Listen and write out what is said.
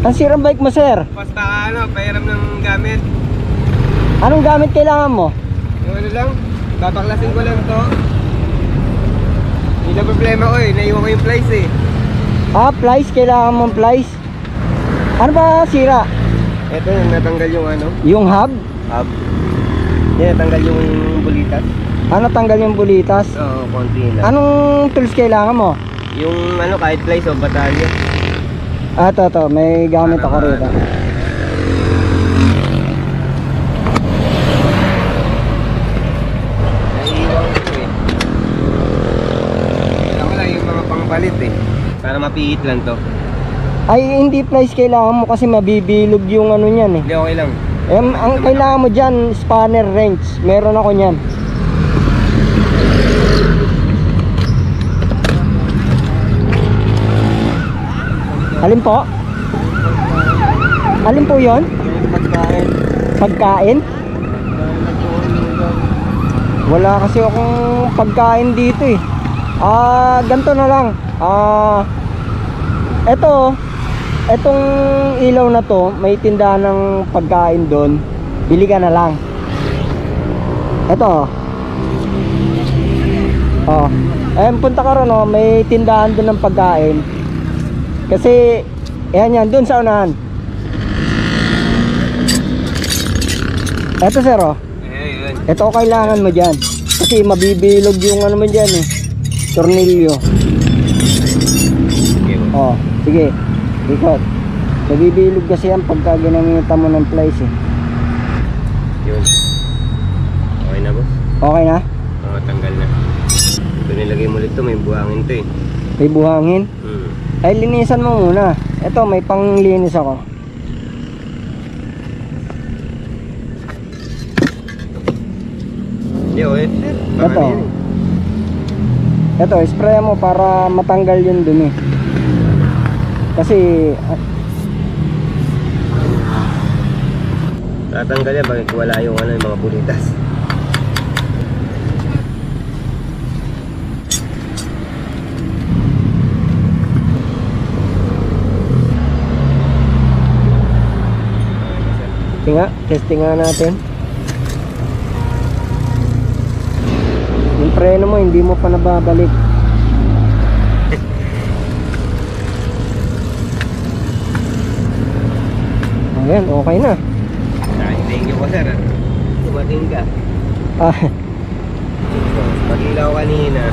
Ang sirang bike mo, sir? Basta pahiram ng gamit. Anong gamit kailangan mo? Yung ano lang, babaklasin ko lang to. Hindi na problema ko naiwan ko yung flies Ah, plies, kailangan mong plies. Ano ba sira? Ito yung natanggal yung ano, Yung hub? hub. Yan, natanggal yung bulitas. Ano, tanggal yung bulitas? Oo, konti lang. Anong tools kailangan mo? Yung ano, kahit flies o batalya. Ah, to, may gamit ako rito. Naiiwan ko Kailangan lang yung mga pangpalit para mapihit lang to. Ay, hindi plies kailangan mo kasi mabibilog yung ano niyan eh. Hindi, okay lang. Ang kailangan mo dyan, spanner wrench. Meron ako niyan. Alin po? Alin po yon? Pagkain. Pagkain? Wala kasi akong pagkain dito eh. Ganito na lang. Etong ilaw na to, may tindahan ng pagkain doon. Bili ka na lang. Ito. Punta ka ron, may tindahan doon ng pagkain. Kasi yan doon sa unahan. Ito, sir, Ayun. ito kailangan mo dyan. Kasi mabibilog yung ano mo dyan eh, tornilyo. Sige, ikot. Mabibilog kasi yan pagka ginamitan mo ng plies eh. Yun. Okay na, boss? Okay na? Oo, tanggal na. Ito nilagay mo ulit to, may buhangin to May buhangin? Ay, linisan mo muna. Ito, may panglinis ako. Hindi, okay. Ito, spray mo para matanggal yung dumi. Kasi tatanggal yan, bakit wala yung ano, yung mga bulitas. testing nga natin. Yung preno mo, hindi mo pa nababalik. Ayan, okay na. Thank you po, sir. Dumating ka. Ah, Pag-ilaw kanina,